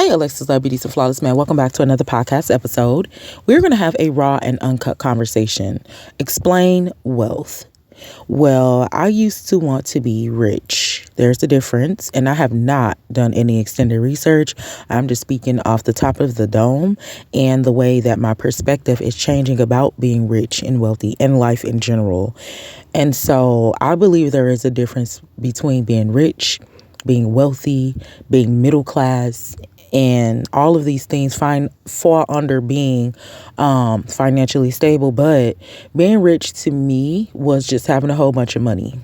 Hey, Alexus, Love Beauties and Flawless Man. Welcome back to another podcast episode. We're going to have a raw and uncut conversation. Explain wealth. Well, I used to want to be rich. There's a difference, and I have not done any extended research. I'm just speaking off the top of the dome and the way that my perspective is changing about being rich and wealthy and life in general. And so I believe there is a difference between being rich, being wealthy, being middle class, and all of these things fall under being financially stable. But being rich to me was just having a whole bunch of money.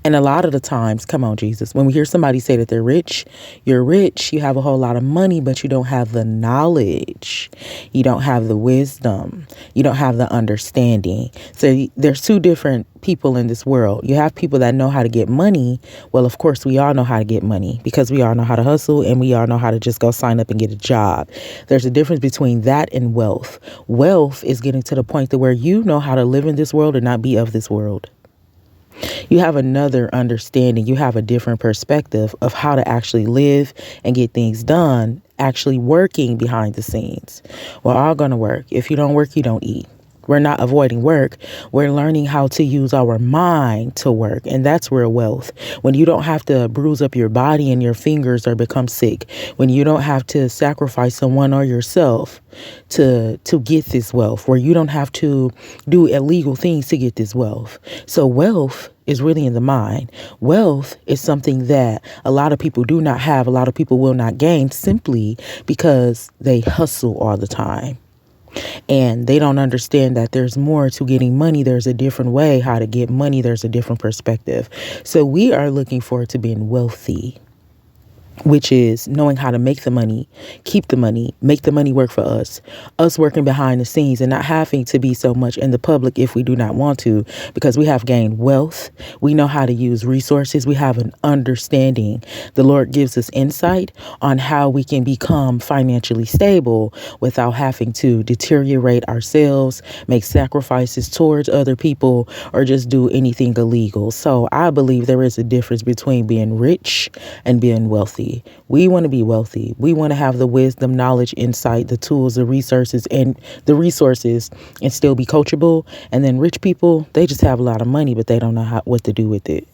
And a lot of the times, come on, Jesus, when we hear somebody say that they're rich, you're rich, you have a whole lot of money, but you don't have the knowledge. You don't have the wisdom. You don't have the understanding. So there's two different people in this world. You have people that know how to get money. Well, of course, we all know how to get money because we all know how to hustle and we all know how to just go sign up and get a job. There's a difference between that and wealth. Wealth is getting to the point to where you know how to live in this world and not be of this world. You have another understanding. You have a different perspective of how to actually live and get things done, actually working behind the scenes. We're all going to work. If you don't work, you don't eat. We're not avoiding work. We're learning how to use our mind to work. And that's real wealth. When you don't have to bruise up your body and your fingers or become sick. When you don't have to sacrifice someone or yourself to get this wealth. Where you don't have to do illegal things to get this wealth. So wealth is really in the mind. Wealth is something that a lot of people do not have. A lot of people will not gain simply because they hustle all the time. And they don't understand that there's more to getting money. There's a different way how to get money. There's a different perspective. So we are looking forward to being wealthy, which is knowing how to make the money, keep the money, make the money work for us working behind the scenes and not having to be so much in the public if we do not want to, because we have gained wealth. We know how to use resources. We have an understanding. The Lord gives us insight on how we can become financially stable without having to deteriorate ourselves, make sacrifices towards other people, or just do anything illegal. So I believe there is a difference between being rich and being wealthy. We want to be wealthy. We want to have the wisdom, knowledge, insight, the tools, the resources, and still be coachable. And then rich people, they just have a lot of money, but they don't know what to do with it.